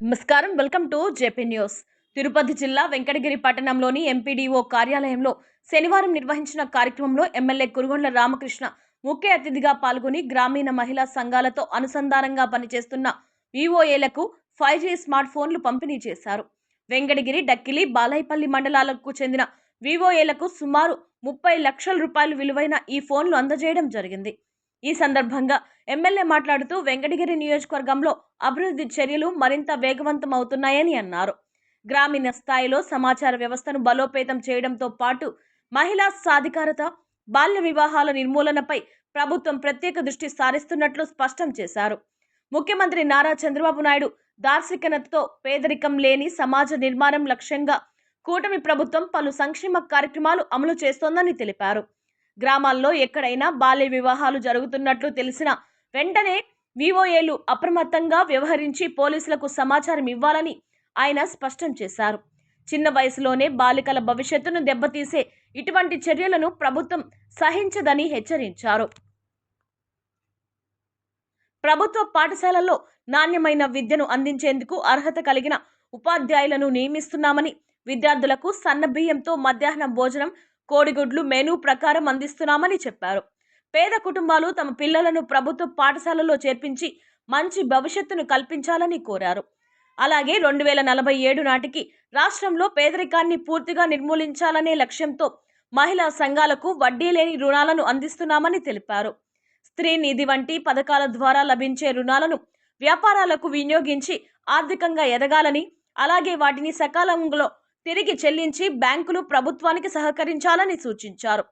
నమస్కారం, welcome to JP news. Tirupati జిల్లా వెంకటగిరి పట్టణంలోని ఎంపీడీఓ కార్యాలయంలో శనివారం నిర్వహించిన కార్యక్రమంలో ఎమ్మెల్యే కురుగొండ్ల రామకృష్ణ ముఖ్య అతిథిగా పాల్గొని గ్రామీణ మహిళా సంఘాలతో అనుసంధానంగా పనిచేస్తున్న వివోఏలకు 5G స్మార్ట్ ఫోన్లు పంపిణీ చేశారు. వెంకటగిరి, డక్కిలి, బాలైపల్లి మండలాలకు చెందిన వివోఏలకు సుమారు 30 లక్షల రూపాయలు విలువైన ఈ ఫోన్లు అందజేయడం జరిగింది. ఈ సందర్భంగా ఎమ్మెల్యే మాట్లాడుతూ వెంకటగిరి నియోజకవర్గంలో అభివృద్ధి చర్యలు మరింత వేగవంతం అవుతున్నాయని అన్నారు. గ్రామీణ స్థాయిలో సమాచార వ్యవస్థను బలోపేతం చేయడంతో పాటు మహిళా సాధికారత, బాల్య వివాహాల నిర్మూలనపై ప్రభుత్వం ప్రత్యేక దృష్టి సారిస్తున్నట్లు స్పష్టం చేశారు. ముఖ్యమంత్రి నారా చంద్రబాబు నాయుడు దార్శనికతతో పేదరికం లేని సమాజ నిర్మాణం లక్ష్యంగా కూటమి ప్రభుత్వం పలు సంక్షేమ కార్యక్రమాలు అమలు చేస్తోందని తెలిపారు. గ్రామాల్లో ఎక్కడైనా బాల్య వివాహాలు జరుగుతున్నట్లు తెలిసిన వెంటనే వివోఏలు అప్రమత్తంగా వ్యవహరించి పోలీసులకు సమాచారం ఇవ్వాలని ఆయన స్పష్టం చేశారు. చిన్న వయసులోనే బాలికల భవిష్యత్తును దెబ్బతీసే ఇటువంటి చర్యలను ప్రభుత్వం సహించదని హెచ్చరించారు. ప్రభుత్వ పాఠశాలల్లో నాణ్యమైన విద్యను అందించేందుకు అర్హత కలిగిన ఉపాధ్యాయులను నియమిస్తున్నామని, విద్యార్థులకు సన్నబియ్యంతో మధ్యాహ్నం భోజనం, కోడిగుడ్లు మెనూ ప్రకారం అందిస్తున్నామని చెప్పారు. పేద కుటుంబాలు తమ పిల్లలను ప్రభుత్వ పాఠశాలలో చేర్పించి మంచి భవిష్యత్తును కల్పించాలని కోరారు. అలాగే 2047 నాటికి రాష్ట్రంలో పేదరికాన్ని పూర్తిగా నిర్మూలించాలనే లక్ష్యంతో మహిళా సంఘాలకు వడ్డీ లేని రుణాలను అందిస్తున్నామని తెలిపారు. స్త్రీ నిధి వంటి పథకాల ద్వారా లభించే రుణాలను వ్యాపారాలకు వినియోగించి ఆర్థికంగా ఎదగాలని, అలాగే వాటిని సకాలంలో తిరిగి చెల్లించి బ్యాంకులు ప్రభుత్వానికి సహకరించాలని సూచించారు.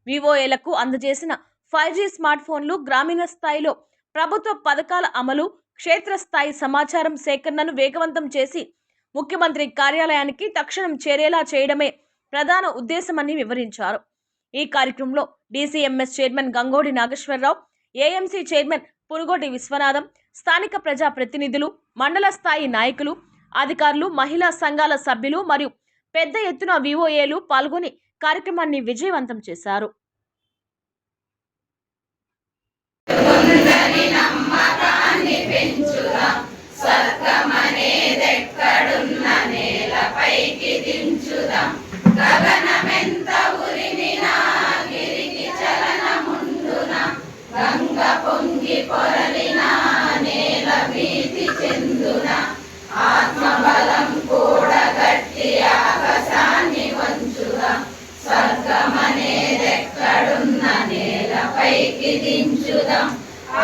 వివోఏలకు అందజేసిన 5G స్మార్ట్ ఫోన్లు గ్రామీణ స్థాయిలో ప్రభుత్వ పథకాల అమలు, క్షేత్రస్థాయి సమాచారం సేకరణను వేగవంతం చేసి ముఖ్యమంత్రి కార్యాలయానికి తక్షణం చేరేలా చేయడమే ప్రధాన ఉద్దేశమని వివరించారు. ఈ కార్యక్రమంలో DCMS chairman Gangodi Nageswararao, AMC chairman Punugoti Viswanatham, స్థానిక ప్రజా ప్రతినిధులు, మండల స్థాయి నాయకులు, అధికారులు, మహిళా సంఘాల సభ్యులు మరియు పెద్ద ఎత్తున వివోఏలు పాల్గొని కార్యక్రమాన్ని విజయవంతం చేశారు.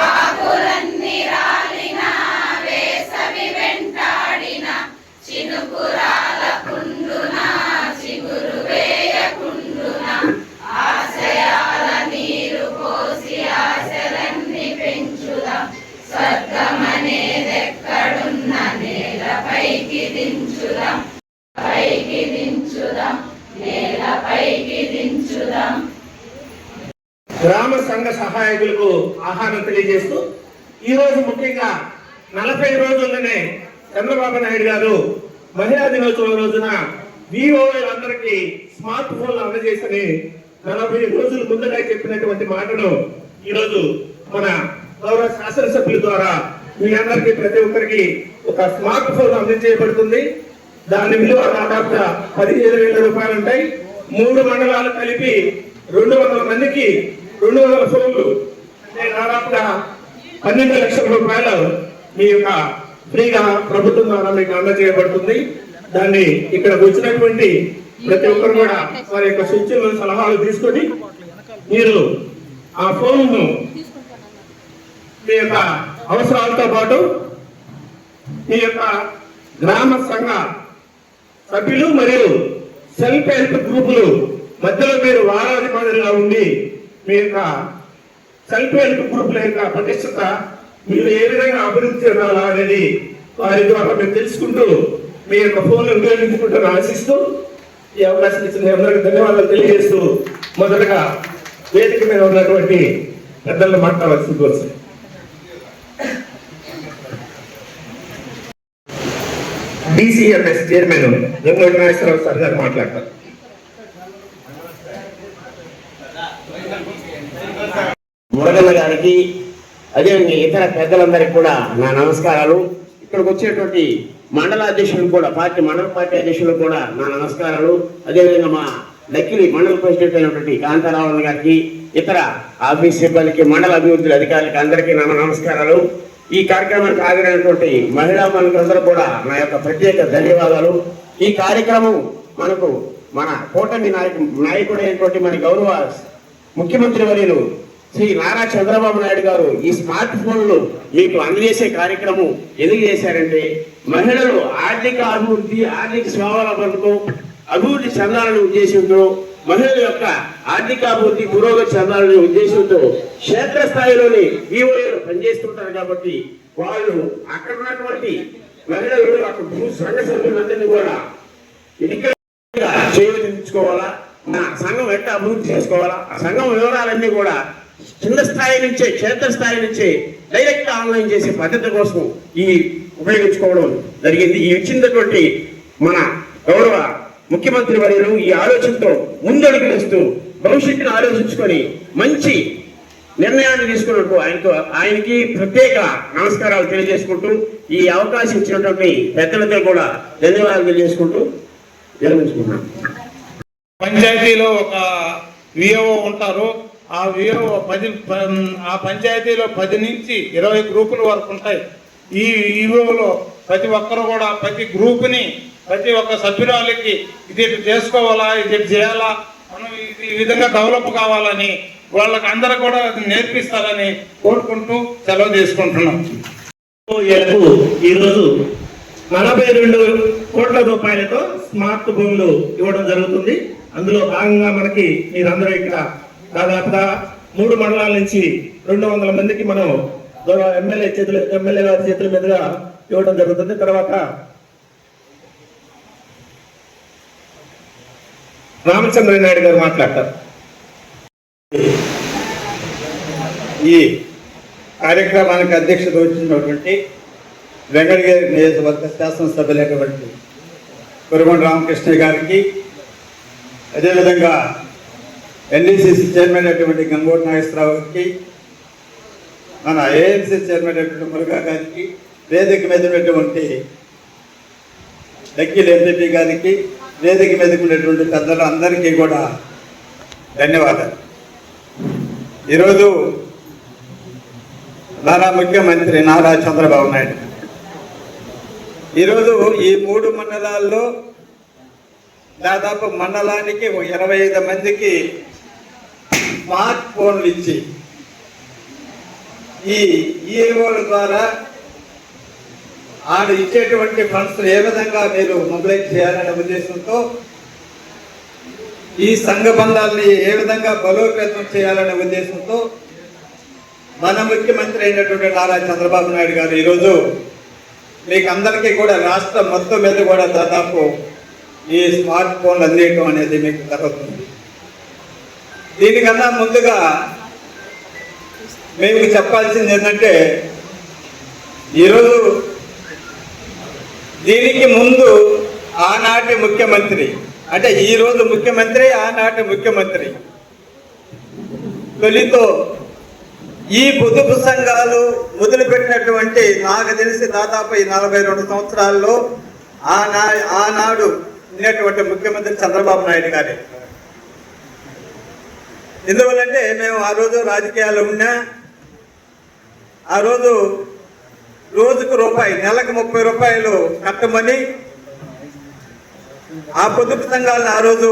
ఆకులన్నీ రాలిన వేసవి వెంటాడిన చినుకురాల కుండున చిగురు వేయకుండున ఆశయాల నీరు పోసి ఆశలన్నీ పెంచుదాం. స్వర్గమనేదెక్కడున్న నేలపైకి దించుదాం, పైకి దించుదాం, నేలపైకి దించుదాం. గ్రామ సంఘ సహాయకులకు ఆహ్వానం తెలియజేస్తూ ఈరోజు ముఖ్యంగా 40 రోజుల్లోనే చంద్రబాబు నాయుడు గారు మహిళా దినోత్సవం రోజున వివోఏలందరికీ స్మార్ట్ ఫోన్లు అందజేసని 40 రోజుల ముందుగా చెప్పినటువంటి మాటను ఈరోజు మన గౌరవ శాసనసభ్యుల ద్వారా మీ అందరికీ ప్రతి ఒక్కరికి ఒక స్మార్ట్ ఫోన్ అందజేయబడుతుంది. దాని విలువ దాదాపుగా 15,000 రూపాయలు ఉంటాయి. 3 మండలాలు కలిపి 200 మందికి 200 ఫోన్లు అంటే దాదాపుగా 12 లక్షల రూపాయలు మీ యొక్క ఫ్రీగా ప్రభుత్వం ద్వారా మీకు అందజేయబడుతుంది. దాన్ని ఇక్కడ వచ్చినటువంటి ప్రతి ఒక్కరు కూడా వారి యొక్క సూచనలు, సలహాలు తీసుకొని మీరు ఆ ఫోన్ను మీ యొక్క అవసరాలతో పాటు మీ యొక్క గ్రామ సంఘ సభ్యులు మరియు సెల్ఫ్ హెల్ప్ గ్రూపులు మధ్యలో మీరు వారాది మాదిరిగా ఉండి మీ యొక్క సెల్ఫ్ హెల్ప్ గ్రూపుల యొక్క పటిష్టత మీరు ఏ విధంగా అభివృద్ధి చెందాలా అనేది వారి ద్వారా మీరు తెలుసుకుంటూ మీ యొక్క ఫోన్లు ఉపయోగించుకుంటారని ఆశిస్తూ ఈ అవకాశం ఇచ్చిన అందరికీ ధన్యవాదాలు తెలియజేస్తూ మొదటగా వేదిక మీద ఉన్నటువంటి పెద్దలను మాట్లాడాల్సింది కోసం DCMS chairman Gangodi Nageswararao sir గారు మాట్లాడతారు. మురగన్న గారికి అదే ఇతర పెద్దలందరికీ కూడా నా నమస్కారాలు. ఇక్కడికి వచ్చేటువంటి మండల అధ్యక్షులు కూడా మండల పార్టీ అధ్యక్షులు కూడా నా నమస్కారాలు. అదేవిధంగా మా నక్కిలి మండల ప్రెసిడెంట్ అయినటువంటి కాంతారావు గారికి, ఇతర ఆఫీస్ సిబ్బందికి, మండల అభివృద్ధి అధికారులకి అందరికీ నా నమస్కారాలు. ఈ కార్యక్రమానికి హాజరైనటువంటి మహిళా మనులందరూ కూడా నా యొక్క ప్రత్యేక ధన్యవాదాలు. ఈ కార్యక్రమం మనకు మన కూటమి నాయకుడైనటువంటి మన గౌరవ ముఖ్యమంత్రి వర్యులు శ్రీ నారా చంద్రబాబు నాయుడు గారు ఈ స్మార్ట్ ఫోన్లు మీకు అందజేసే కార్యక్రమం ఎందుకు చేశారంటే, మహిళలు ఆర్థిక అభివృద్ధి, ఆర్థిక స్వావలంబనతో అభివృద్ధి చెందాలనే ఉద్దేశంతో, మహిళల యొక్క ఆర్థిక అభివృద్ధి పురోగతి చెందాలనే ఉద్దేశంతో క్షేత్రస్థాయిలోని వివోలు పనిచేస్తుంటారు. కాబట్టి వాళ్ళు అక్కడ ఉన్నటువంటి మహిళలు అక్కడ సంఘ సభ్యులందరినీ కూడా చేయించుకోవాలా, నా సంఘం ఎట్లా అభివృద్ధి చేసుకోవాలా, ఆ సంఘం వివరాలన్నీ కూడా కింద స్థాయి నుంచే, క్షేత్రస్థాయి నుంచే డైరెక్ట్ ఆన్లైన్ చేసే పద్ధతి కోసం ఈ ఉపయోగించుకోవడం జరిగింది. ఈ ఇచ్చినటువంటి మన గౌరవ ముఖ్యమంత్రి వర్యులు ఈ ఆలోచనతో ముందడుగు వేస్తూ భవిష్యత్తును ఆలోచించుకొని మంచి నిర్ణయాన్ని తీసుకున్నట్టు ఆయనకి ప్రత్యేక నమస్కారాలు తెలియజేసుకుంటూ, ఈ అవకాశం ఇచ్చినటువంటి పెద్దలతో కూడా ధన్యవాదాలు తెలియజేసుకుంటూ విరమించుకుంటున్నాను. పంచాయతీలో ఒక విఏఓ ఉంటారు. ఆ విఏఓ ఆ పంచాయతీలో 10 నుంచి 20 గ్రూపుల వరకు ఉంటాయి. ఈ విఏఓలో ప్రతి ఒక్కరు కూడా ప్రతి గ్రూపుని, ప్రతి ఒక్క సభ్యురాలకి ఇది చేసుకోవాలా, ఇది చేయాలా, మనం ఈ విధంగా డెవలప్ కావాలని వాళ్ళకి అందరూ కూడా నేర్పిస్తారని కోరుకుంటూ సెలవు తీసుకుంటున్నాం. ఈరోజు 42 కోట్ల రూపాయలతో స్మార్ట్ ఫోన్లు ఇవ్వడం జరుగుతుంది. అందులో భాగంగా మనకి మీరందరూ ఇక్కడ దాదాపుగా 3 మండలాల నుంచి 200 మందికి మనం ఎమ్మెల్యే వారి చేతుల మీదుగా ఇవ్వడం జరుగుతుంది. తర్వాత రామచంద్ర నాయుడు గారు మాట్లాడతారు. ఈ కార్యక్రమానికి అధ్యక్షత వహించినటువంటి వెంకటగిరి నియోజకవర్గ శాసనసభ్యులైనటువంటి కురగొండ రామకృష్ణ గారికి, అదేవిధంగా ఎన్డీసీసీ చైర్మన్ అయినటువంటి గంగోటి నాగేశ్వరరావు గారికి, మన ఏఎంసీ చైర్మన్ అయినటువంటి మురుగా గారికి, వేదిక మీద ఉన్నటువంటి నక్కిలి ఎంపీ గారికి, వేదిక మీద ఉన్నటువంటి పెద్దలు అందరికీ కూడా ధన్యవాదాలు. ఈరోజు నారా ముఖ్యమంత్రి నారా చంద్రబాబు నాయుడు ఈరోజు ఈ 3 మండలాల్లో దాదాపు మండలానికి 25 మందికి స్మార్ట్ ఫోన్లు ఇచ్చి ఈ ఈఏఓల ద్వారా ఆడు ఇచ్చేటువంటి ఫండ్స్ ఏ విధంగా మీరు మొబిలైజ్ చేయాలనే ఉద్దేశంతో, ఈ సంఘ బంధాలని ఏ విధంగా బలోపేతం చేయాలనే ఉద్దేశంతో మన ముఖ్యమంత్రి అయినటువంటి నారా చంద్రబాబు నాయుడు గారు ఈరోజు మీకు అందరికీ కూడా రాష్ట్రం మొత్తం మీద కూడా దాదాపు ఈ స్మార్ట్ ఫోన్లు అందించడం అనేది మీకు జరుగుతుంది. దీనికన్నా ముందుగా మేము చెప్పాల్సింది ఏంటంటే, ఈరోజు దీనికి ముందు ఆనాటి ముఖ్యమంత్రి, అంటే ఈరోజు ముఖ్యమంత్రి, ఆనాటి ముఖ్యమంత్రి తొలితో ఈ పొదుపు సంఘాలు మొదలుపెట్టినటువంటి, నాకు తెలిసి దాదాపు ఈ 42 సంవత్సరాల్లో ఆనాడు ఉన్నటువంటి ముఖ్యమంత్రి చంద్రబాబు నాయుడు గారే. ఎందువల్లంటే మేము ఆ రోజు రాజకీయాల్లో ఉన్నా, ఆ రోజు రోజుకు రూపాయి, నెలకు 30 రూపాయలు కట్టమని ఆ పొదుపు సంఘాలను ఆ రోజు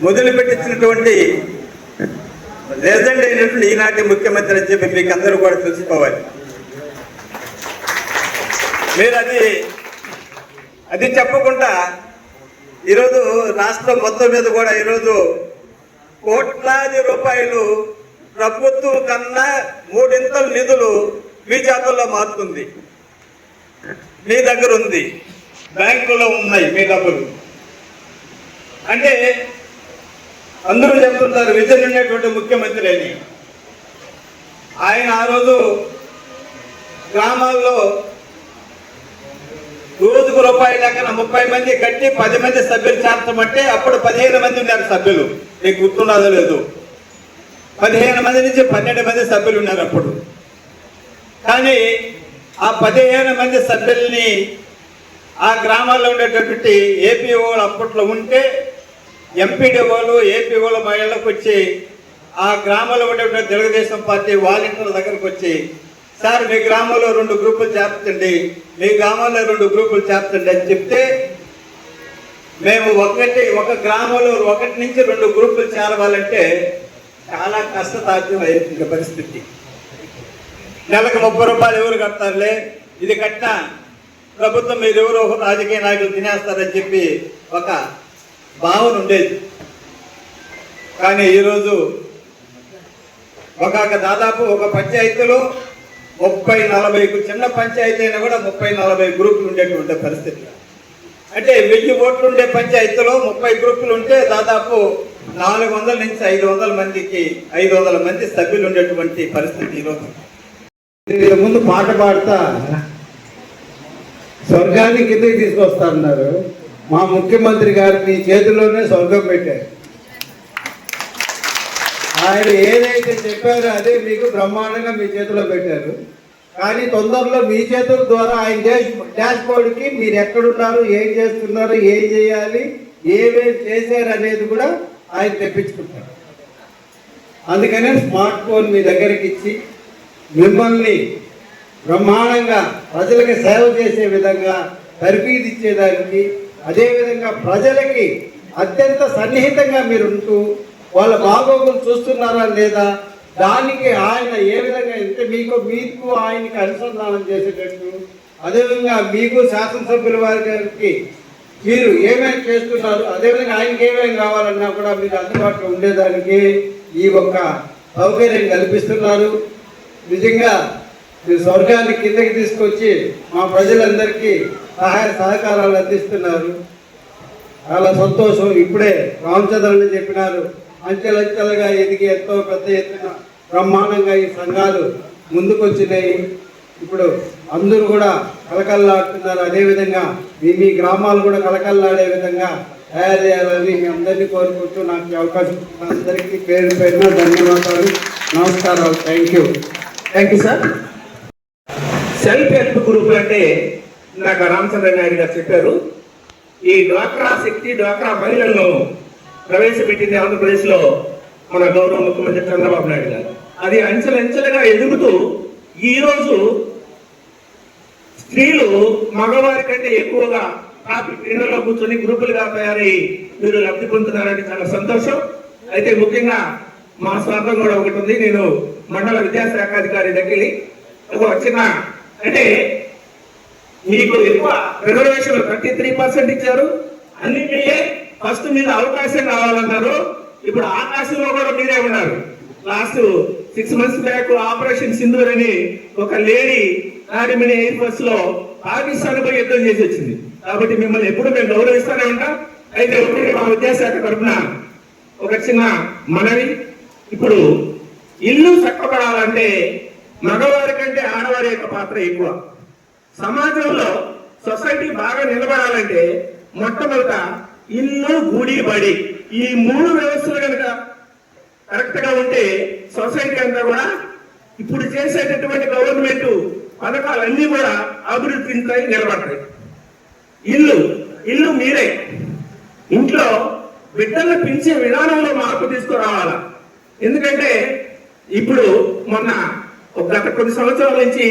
మొదలుపెట్టించినటువంటి లెజెండ్ అయినటువంటి ఈనాటి ముఖ్యమంత్రి అని చెప్పి మీకు అందరూ కూడా తెలుసుకోవాలి. మీరు అది చెప్పకుండా ఈరోజు రాష్ట్రం మొత్తం మీద కూడా ఈరోజు కోట్లాది రూపాయలు ప్రభుత్వం కన్నా 3 నిధులు మీ చేతుల్లో మారుతుంది. మీ దగ్గర ఉంది, బ్యాంకులో ఉన్నాయి మీ డబ్బులు. అంటే అందరూ చెప్తుంటారు విజన్ ఉన్నటువంటి ముఖ్యమంత్రి అని. ఆయన ఆ రోజు గ్రామాల్లో రోజుకు రూపాయి లెక్కన 30 మంది కట్టి 10 మంది సభ్యులు చేర్చమంటే అప్పుడు 15 మంది ఉన్నారు సభ్యులు. మీకు గుర్తున్నదో లేదు, 15 మంది నుంచి 12 మంది సభ్యులు ఉన్నారు అప్పుడు. కానీ ఆ 15 మంది సభ్యుల్ని ఆ గ్రామాల్లో ఉండేటటువంటి ఏపీఓలు అప్పట్లో ఉంటే ఎంపీడీఓలు ఏపీఓల మహిళలకు వచ్చి ఆ గ్రామంలో ఉండేటువంటి తెలుగుదేశం పార్టీ వాలంటీర్ల దగ్గరకు వచ్చి, సార్ మీ గ్రామంలో 2 గ్రూపులు చేర్చండి, మీ గ్రామంలో 2 గ్రూపులు చేర్చండి అని చెప్తే మేము ఒక గ్రామంలో 1 నుంచి 2 గ్రూపులు చేరవాలంటే చాలా కష్టసాధ్యమైన పరిస్థితి. నెలకు 30 రూపాయలు ఎవరు కడతారులే, ఇది కట్టినా ప్రభుత్వం మీరు ఎవరో రాజకీయ నాయకులు తినేస్తారని చెప్పి ఒక భావన ఉండేది. కానీ ఈరోజు దాదాపు ఒక పంచాయతీలో 30-40 చిన్న పంచాయతీ అయినా కూడా 30-40 గ్రూపులు ఉండేటువంటి పరిస్థితి. అంటే 1000 ఓట్లు ఉండే పంచాయతీలో 30 గ్రూపులు ఉంటే దాదాపు 400 నుంచి 500 మంది సభ్యులు ఉండేటువంటి పరిస్థితి ఈరోజు. ముందు పాట పాడుతా స్వర్గాన్ని కిందకి తీసుకొస్తారన్నారు. మా ముఖ్యమంత్రి గారు మీ చేతిలోనే స్వర్గం పెట్టారు. ఆయన ఏదైతే చెప్పారో అదే మీకు బ్రహ్మాండంగా మీ చేతిలో పెట్టారు. కానీ తొందరలో మీ చేతుల ద్వారా ఆయన డాష్ బోర్డుకి మీరు ఎక్కడున్నారు, ఏం చేస్తున్నారు, ఏం చేయాలి, ఏమేమి చేశారు అనేది కూడా ఆయన తెప్పించుకుంటారు. అందుకనే స్మార్ట్ ఫోన్ మీ దగ్గరికి ఇచ్చి మిమ్మల్ని బ్రహ్మాండంగా ప్రజలకు సేవ చేసే విధంగా తర్ఫీదు ఇచ్చేదానికి, అదేవిధంగా ప్రజలకి అత్యంత సన్నిహితంగా మీరు ఉంటూ వాళ్ళ బాగోగులు చూస్తున్నారా లేదా, దానికి ఆయన ఏ విధంగా అంటే మీకు ఆయనకి అనుసంధానం చేసేటట్టు, అదేవిధంగా మీకు శాసనసభ్యుల వారి గారికి మీరు ఏమేమి చేస్తున్నారు, అదేవిధంగా ఆయనకి ఏమేమి కావాలన్నా కూడా మీరు అందుబాటులో ఉండేదానికి ఈ ఒక్క సౌకర్యం కల్పిస్తున్నారు. నిజంగా మీరు స్వర్గాన్ని కిందకి తీసుకొచ్చి మా ప్రజలందరికీ సహాయ సహకారాలు అందిస్తున్నారు. చాలా సంతోషం. ఇప్పుడే రామచంద్రని చెప్పినారు, అంచెలంచెలుగా ఎదిగి ఎంతో పెద్ద ఎత్తున బ్రహ్మాండంగా ఈ సంఘాలు ముందుకొచ్చినాయి. ఇప్పుడు అందరూ కూడా కలకల్లాడుతున్నారు. అదేవిధంగా మీ గ్రామాలు కూడా కలకల్లాడే విధంగా తయారు చేయాలని మీ అందరినీ కోరుకుంటూ నాకు ఈ అవకాశం అందరికీ పేరు పేరున ధన్యవాదాలు, నమస్కారాలు. Thank you sir. Self help group అంటే ఇందాక రామచంద్ర నాయుడు గారు చెప్పారు. ఈ డ్వాక్రా శక్తి, డ్వాక్రా మహిళలను ప్రవేశపెట్టింది ఆంధ్రప్రదేశ్లో మన గౌరవ ముఖ్యమంత్రి చంద్రబాబు నాయుడు గారు. అది అంచెలంచెలుగా ఎదుగుతూ ఈరోజు స్త్రీలు మగవారి కంటే ఎక్కువగా ట్రాఫిక్ ఇళ్లలో కూర్చొని గ్రూపులుగా తయారై మీరు లబ్ధి పొందుతున్నారంటే చాలా సంతోషం. అయితే ముఖ్యంగా మా స్వార్థం కూడా ఒకటి ఉంది. నేను మండల విద్యాశాఖ అధికారి దగ్గర ఒక చిన్న అంటే మీకు ఎక్కువ రిజర్వేషన్ 33% ఇచ్చారు. అన్నింటినీ ఫస్ట్ మీద అవకాశం కావాలన్నారు. ఇప్పుడు ఆకాశంలో కూడా మీరే ఉన్నారు. Last 6 months back operation Sindoor అని ఒక లేడీ నాడిమిని ఎయిర్ ఫోర్స్ లో పాకిస్తాన్ పై యుద్ధం చేసి వచ్చింది. కాబట్టి మిమ్మల్ని ఎప్పుడు మేము గౌరవిస్తూనే ఉంటాం. అయితే మా విద్యాశాఖ తరఫున ఒక చిన్న మనవి, ఇప్పుడు ఇల్లు చక్కబడాలంటే మగవారి కంటే ఆడవారి యొక్క పాత్ర ఎక్కువ. సమాజంలో సొసైటీ బాగా నిలబడాలంటే మొట్టమొదట ఇల్లు, గుడి, బడి ఈ 3 వ్యవస్థలు కనుక కరెక్ట్ గా ఉంటే సొసైటీ అంతా కూడా ఇప్పుడు చేసేటటువంటి గవర్నమెంట్ పథకాలన్నీ కూడా అభివృద్ధి చెందుతాయి, నిలబడతాయి. ఇల్లు మీరే ఇంట్లో బిడ్డలను పెంచే విధానంలో మార్పు తీసుకురావాలా. ఎందుకంటే ఇప్పుడు మొన్న గత కొన్ని సంవత్సరాల నుంచి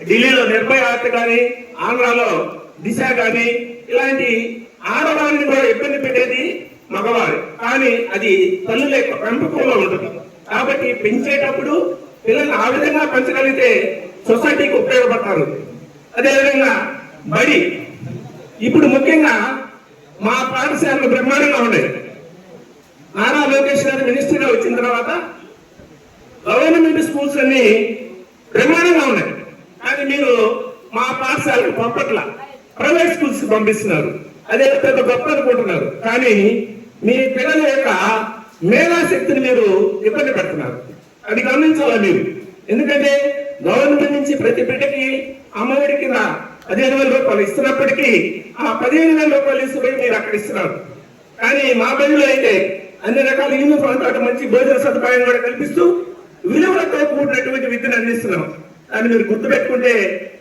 ఢిల్లీలో నిర్భయ యాత్ర కానీ, ఆంధ్రాలో దిశ కానీ ఇలాంటి ఆడవారిని కూడా ఇబ్బంది పెట్టేది మగవారు. కానీ అది తల్లుల యొక్క పెంపకంలో ఉంటుంది. కాబట్టి పెంచేటప్పుడు పిల్లల్ని ఆ విధంగా పెంచగలిగితే సొసైటీకి ఉపయోగపడతారు. అదేవిధంగా బడి ఇప్పుడు ముఖ్యంగా మా పాఠశాలలు బ్రహ్మాండంగా ఉన్నాయి. నారా లోకేష్ గారు మినిస్టర్గా వచ్చిన తర్వాత గవర్నమెంట్ స్కూల్స్ అన్ని బ్రహ్మాండంగా ఉన్నాయి. కానీ మీరు మా పాఠశాలకు పంపట్ల, ప్రైవేట్ స్కూల్స్ పంపిస్తున్నారు. అదే పెద్ద గొప్ప అనుకుంటున్నారు. కానీ మీ పిల్లల యొక్క మేధాశక్తిని మీరు ఇబ్బంది పెడుతున్నారు. అది గమనించాలా మీరు. ఎందుకంటే గవర్నమెంట్ నుంచి ప్రతి బిడ్డకి అమ్మఒడి కింద 15,000 రూపాయలు ఇస్తున్నప్పటికీ ఆ 15,000 రూపాయలు ఇస్తుపోయి మీరు అక్కడ ఇస్తున్నారు. కానీ మా బడిలో అయితే అన్ని రకాల యూనిఫామ్ తోటి మంచి భోజన సదుపాయం కూడా కల్పిస్తూ విలువలతో కూడినటువంటి విద్యను అందిస్తున్నాం. దాన్ని మీరు గుర్తుపెట్టుకుంటే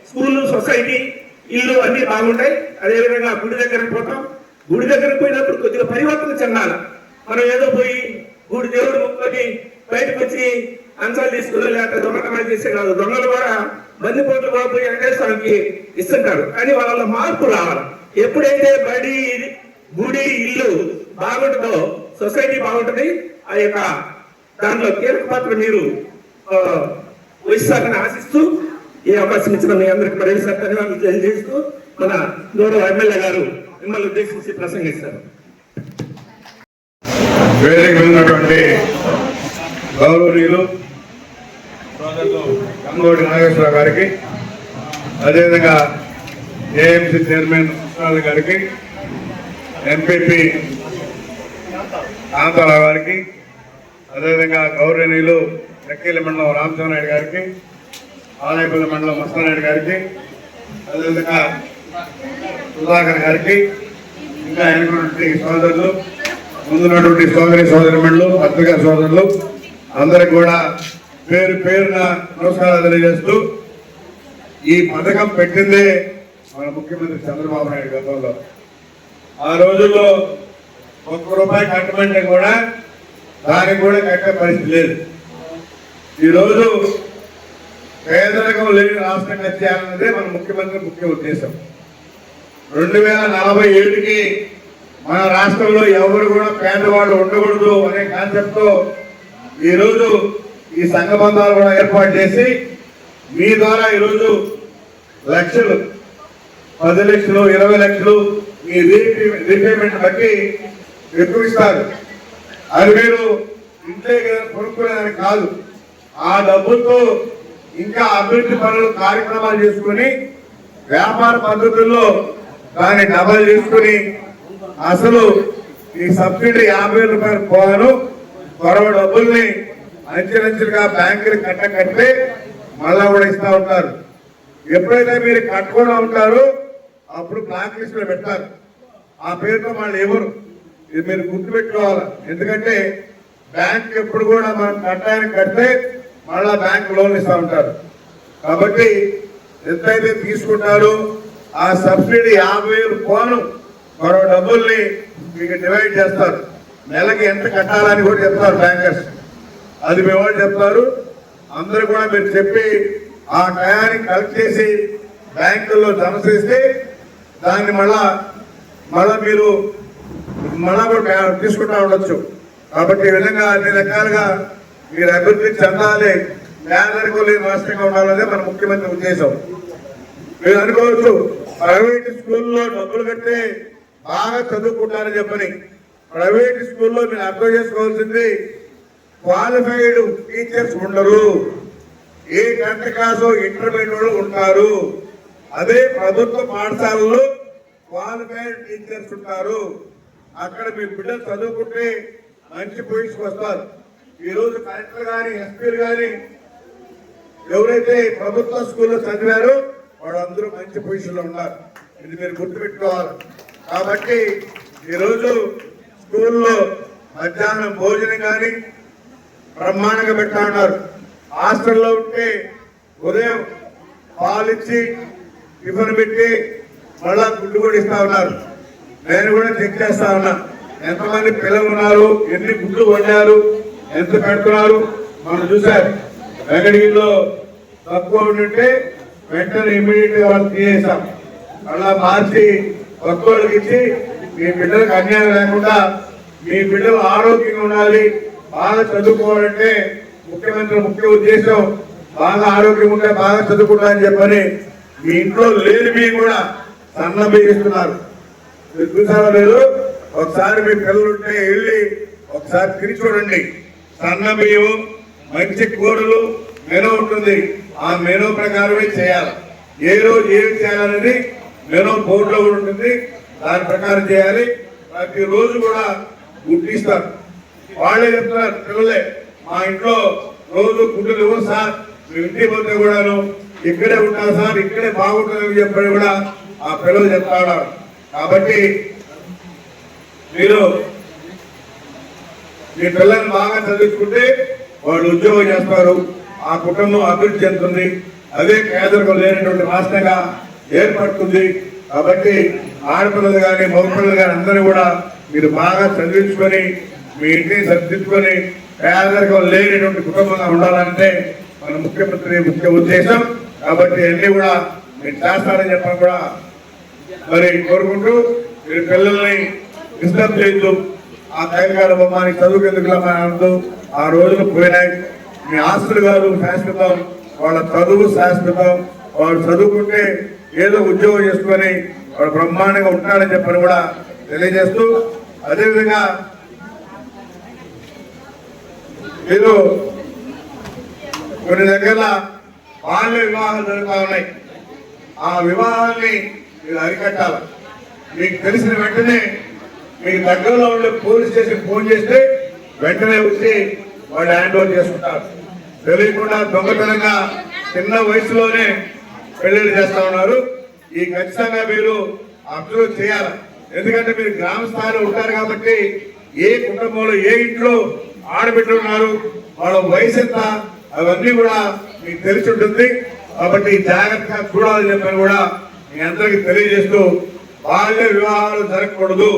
స్కూలు, సొసైటీ, ఇల్లు అన్ని బాగుంటాయి. అదేవిధంగా గుడి దగ్గరకు పోతాం. గుడి దగ్గరకు పోయినప్పుడు కొద్దిగా పరివర్తన చెందాలి. మనం ఏదో పోయి దేవుడు ముక్కుని బయటకు వచ్చి అంశాలు తీసుకుని లేకపోతే దొంగతనాలు చేసే కాదు. దొంగలు కూడా బందిపోట్లు పోయి వెంకటేశ్వరానికి ఇస్తుంటారు. కానీ వాళ్ళ మార్పు రావాలి. ఎప్పుడైతే బడి, గుడి, ఇల్లు బాగుంటుందో సొసైటీ బాగుంటుంది. ఆ యొక్క దాంట్లో కీలక పాత్ర మీరు వహిస్తారని ఆశిస్తూ ఈ అవకాశం ఇచ్చిన మీ అందరికి మరోసారి ధన్యవాదాలు తెలియజేస్తూ మన గౌరవ ఎమ్మెల్యే గారు మిమ్మల్ని ఉద్దేశించి ప్రసంగిస్తారు. వేదిక ఉన్నటువంటి గౌరవనీయులు సోదరులు గంగోడి నాగేశ్వరరావు గారికి, అదేవిధంగా ఏఎంసీ చైర్మన్ కృష్ణారావు గారికి, ఎంపీపీ కాంతారావు గారికి, అదేవిధంగా గౌరవనీయులు లక్కీల మండలం రామచంద్రనాయుడు గారికి, ఆలయపల్లి మండలం మస్తానాయుడు గారికి, అదేవిధంగా సుధాకర్ గారికి, ఇంకా ఎన్నుకున్నటువంటి సోదరులు, ముందున్నటువంటి సోదరిమణులు, పత్రికా సోదరులు అందరికి కూడా పేరు పేరున నమస్కారాలు తెలియజేస్తూ, ఈ పథకం పెట్టిందే మన ముఖ్యమంత్రి చంద్రబాబు నాయుడు గతంలో. ఆ రోజుల్లో ₹1 కట్టమంటే కూడా దానికి కూడా కట్టే పరిస్థితి లేదు. ఈరోజు పేదరికం లేని రాష్ట్రంగా చేయాలన్నదే మన ముఖ్యమంత్రి ముఖ్య ఉద్దేశం. 2047కి మన రాష్ట్రంలో ఎవరు కూడా పేదవాళ్ళు ఉండకూడదు అనే కాన్సెప్ట్ తో ఈరోజు ఈ సంఘ బంధాలు కూడా ఏర్పాటు చేసి మీ ద్వారా ఈరోజు లక్షలు, 10 లక్షలు, 20 లక్షలు మీ రీపేమెంట్ బట్టి ఎక్కువ ఇస్తారు. అది మీరు ఇంట్లో కొనుక్కునేదానికి కాదు. ఆ డబ్బులతో ఇంకా అభివృద్ధి పనులు, కార్యక్రమాలు చేసుకుని వ్యాపార పద్ధతుల్లో దాన్ని డబల్ చేసుకుని అసలు ఈ సబ్సిడీ ₹50,000 పోను కొరవ డబ్బుల్ని అంచెలంచెలుగా బ్యాంకులు కట్టే మళ్ళా కూడా ఇస్తా ఉంటారు. ఎప్పుడైతే మీరు కట్టుకుండా ఉంటారో అప్పుడు బ్లాక్ లిస్ట్ లో పెడతారు. ఆ పేరుతో వాళ్ళు ఎవరు, ఇది మీరు గుర్తుపెట్టుకోవాలి. ఎందుకంటే బ్యాంక్ ఎప్పుడు కూడా మనం కట్టానికి కడితే మళ్ళా బ్యాంక్ లోన్ ఇస్తా ఉంటారు. కాబట్టి ఎంతైతే తీసుకుంటారో ఆ సబ్సిడీ ₹50,000 పోను మరో డబ్బుల్ని మీకు డివైడ్ చేస్తారు. నెలకి ఎంత కట్టాలని కూడా చెప్తారు బ్యాంకర్స్. అది మీ వాళ్ళు చెప్తారు. అందరూ కూడా మీరు చెప్పి ఆ టయానికి కలెక్ట్ చేసి బ్యాంకుల్లో జమ చేస్తే దాన్ని మళ్ళా మీరు కూడా తీసుకుంటా ఉండొచ్చు. కాబట్టి ఈ విధంగా అన్ని రకాలుగా మీరు అభివృద్ధి చెందాలి, పేదరికం లేని రాష్ట్రంగా ఉండాలనే మన ముఖ్యమంత్రి ఉద్దేశం. మీరు అనుకోవచ్చు ప్రైవేట్ స్కూల్లో డబ్బులు కడితే బాగా చదువుకుంటారని చెప్పని. ప్రైవేట్ స్కూల్లో మీరు అర్థం చేసుకోవాల్సింది క్వాలిఫైడ్ టీచర్స్ ఉండరు. ఏ 10th క్లాస్ ఇంటర్మీడియట్ ఉంటారు. అదే ప్రభుత్వ పాఠశాలలో క్వాలిఫైడ్ టీచర్స్ ఉంటారు. అక్కడ మీ బిడ్డలు చదువుకుంటే మంచి పొజిషన్ వస్తారు. ఈ రోజు కలెక్టర్ గాని, ఎస్పీలు గాని ఎవరైతే ప్రభుత్వ స్కూల్లో చదివారో వాళ్ళందరూ మంచి పొజిషన్ లో ఉన్నారు. ఇది మీరు గుర్తుపెట్టుకోవాలి. కాబట్టి ఈరోజు స్కూల్లో మధ్యాహ్నం భోజనం కానీ బ్రహ్మాండంగా పెడతా ఉన్నారు. హాస్టల్లో ఉంటే ఉదయం పాలిచ్చి టిఫిన్ పెట్టి మళ్ళా గుడ్డు కూడా ఇస్తా ఉన్నారు. నేను కూడా చెక్ చేస్తా ఉన్నా ఎంతమంది పిల్లలు ఉన్నారు, ఎన్ని గుడ్లు వండారు, ఎంత పెడుతున్నారు. మనం చూసారు వెంకటగిరిలో తక్కువ ఉంటే వెంటనే ఇమీడియట్ గా వాళ్ళు తీసేసాం. అలా మార్చి ఒక్కోళ్ళకి ఇచ్చి మీ బిడ్డలకు అన్యాయం లేకుండా మీ బిడ్డలు ఆరోగ్యంగా ఉండాలి, బాగా చదువుకోవాలంటే ముఖ్యమంత్రి ముఖ్య ఉద్దేశం బాగా ఆరోగ్యం ఉంటే బాగా చదువుకుంటారని చెప్పని మీ ఇంట్లో లేని మీ కూడా సన్న బియ్యిస్తున్నారు. మీరు చూసారో లేదు, ఒకసారి మీ పిల్లలుంటే వెళ్ళి ఒకసారి తిరిగి చూడండి. సన్న బియ్యం, మంచి కూరలు మెనూ ఉంటుంది. ఆ మెనూ ప్రకారమే చేయాలి. ఏ రోజు ఏమి చేయాలనేది మెనూ బోర్డులో కూడా ఉంటుంది. దాని ప్రకారం చేయాలి. ప్రతిరోజు కూడా గుడ్డిస్తారు. వాళ్ళే చెప్తున్నారు పిల్లలే, మా ఇంట్లో రోజు గుడ్డులు ఇవ్వరు సార్, మేము ఇంటికి పోతే కూడాను ఇక్కడే ఉంటారు సార్, ఇక్కడే బాగుంటుందని చెప్పని కూడా ఆ పిల్లలు చెప్తా ఉన్నారు. కాబట్టి మీరు మీ పిల్లల్ని బాగా చదివించుకుంటే వాళ్ళు ఉద్యోగం చేస్తారు, ఆ కుటుంబం అభివృద్ధి చెందుతుంది. అదే పేదరికం లేనటువంటి రాష్ట్రంగా ఏర్పడుతుంది. కాబట్టి ఆడపిల్లలు కానీ మగపిల్లలు కానీ అందరూ కూడా మీరు బాగా చదివించుకొని మీ ఇంటిని సర్దించుకొని పేదరికం లేనటువంటి కుటుంబంగా ఉండాలంటే మన ముఖ్యమంత్రి ముఖ్య ఉద్దేశం. కాబట్టి అన్ని కూడా మీరు చేస్తారని చెప్పని కూడా మరి కోరుకుంటూ మీరు పిల్లల్ని డిస్టర్బ్ చేయొద్దు. ఆ తగ్గగారు బొమ్మని చదువుకెందుకు అనద్దు. ఆ రోజులు పోయినాయి. మీ ఆస్తులు కాదు శాశ్వతం, వాళ్ళ చదువు శాశ్వతం. వాళ్ళు చదువుకుంటే ఏదో ఉద్యోగం చేసుకొని వాడు బ్రహ్మాండంగా ఉంటాడని చెప్పని కూడా తెలియజేస్తూ, అదేవిధంగా మీరు కొన్ని దగ్గర బాల్య వివాహాలు జరుగుతూ ఉన్నాయి. ఆ వివాహాన్ని మీరు అరికట్టాలి. మీకు తెలిసిన వెంటనే మీకు దగ్గరలో ఉండే పోలీస్ స్టేషన్ ఫోన్ చేస్తే వెంటనే వచ్చి వాళ్ళు హ్యాండ్ ఓవర్ చేసుకుంటారు. తెలియకుండా దొంగతనంగా చిన్న వయసులోనే పెళ్లిళ్ళు చేస్తా ఉన్నారు. ఈ ఖచ్చితంగా మీరు అబ్జర్వ్ చేయాలి. ఎందుకంటే మీరు గ్రామ స్థాయిలో ఉంటారు కాబట్టి ఏ కుటుంబంలో ఏ ఇంట్లో ఆడబిడ్డలు ఉన్నారు, వాళ్ళ వయసు ఎంత, అవన్నీ కూడా మీకు తెలిసి ఉంటుంది. కాబట్టి జాగ్రత్తగా చూడాలని చెప్పని కూడా మీ అందరికీ తెలియజేస్తూ, బాల్య వివాహాలు జరగకూడదు.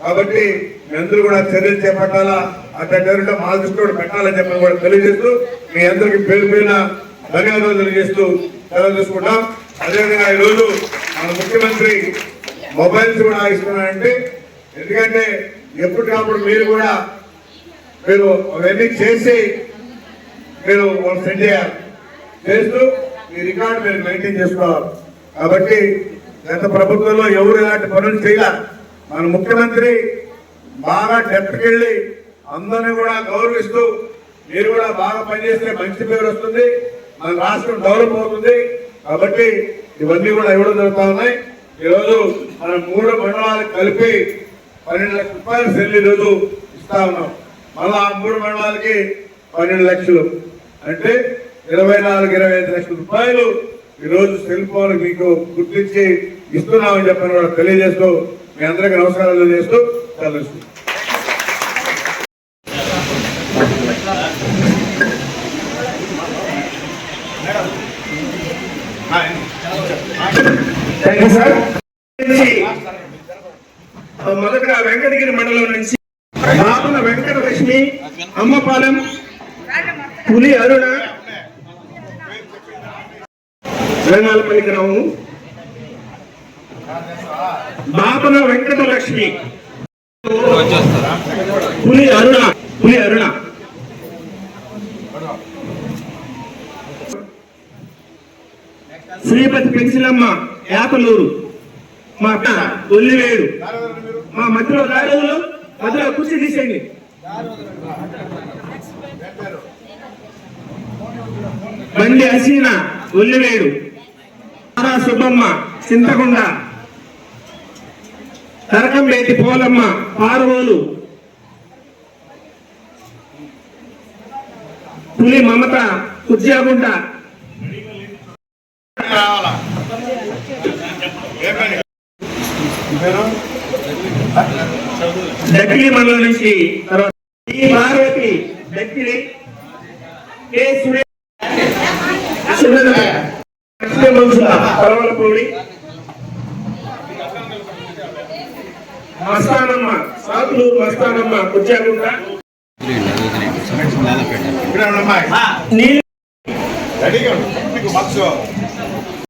కాబట్టి మీ అందరూ కూడా చర్యలు చేపట్టాలా, అట్లా మా దృష్టిలో పెట్టాలని చెప్పని కూడా తెలియజేస్తూ, మీ అందరికీ పేరు పేరున ధన్యవాదాలు తెలియజేస్తూ సెలవు తీసుకుంటాం. అదేవిధంగా ఈరోజు మన ముఖ్యమంత్రి మొబైల్స్ కూడా ఇస్తున్నారంటే, ఎందుకంటే ఎప్పటికప్పుడు మీరు కూడా మీరు అవన్నీ చేసి మీరు సెండ్ చేయాలి. చేస్తూ మీ రికార్డు మీరు మెయింటైన్ చేసుకోవాలి. కాబట్టి గత ప్రభుత్వంలో ఎవరు ఇలాంటి పనులు చేయాలి. మన ముఖ్యమంత్రి బాగా డెప్త్కి వెళ్ళి అందరినీ కూడా గౌరవిస్తూ, మీరు కూడా బాగా పనిచేస్తే మంచి పేరు వస్తుంది, మన రాష్ట్రం డెవలప్ అవుతుంది. కాబట్టి ఇవన్నీ కూడా ఇవ్వడం జరుగుతూ ఉన్నాయి. ఈరోజు మనం 3 మండలాలకు కలిపి 12 లక్షల రూపాయలు సెల్ ఈరోజు ఇస్తా ఉన్నాం. మళ్ళా ఆ 3 మండలాలకి 12 లక్షలు అంటే 24-25 లక్షల రూపాయలు ఈరోజు సెల్ ఫోన్ మీకు గుర్తించి ఇస్తున్నామని చెప్పని కూడా తెలియజేస్తూ, మీ అందరికీ నమస్కారాలు తెలియజేస్తూ తెలుసు. Thank you sir. మొదటగా వెంకటగిరి మండలం నుంచి బాపన వెంకటలక్ష్మి, అమ్మపాలెం, పులి అరుణ, రంగాలపల్లి గ్రామం. బాపన వెంకటలక్ష్మి, పులి అరుణ శ్రీపతి పెంచిలమ్మ, యాపలూరు, మా ఒల్లివేడు. మా మధ్యలో దారులు మధ్యలో కుర్చీ తీసేయండి. బండి హసీన, ఒల్లివేడు. సుబ్బమ్మ, చింతకొండ. తరకంబేటి పోలమ్మ, పారవోలు. పులి మమత, కుర్జాగుంట. దక్కిలి మండలం నుంచి పార్వతి, దక్కిలి. పరవలపూడి, మస్తానమ్మ, సాతులూరు మస్తానమ్మ, కుర్జాగుంట.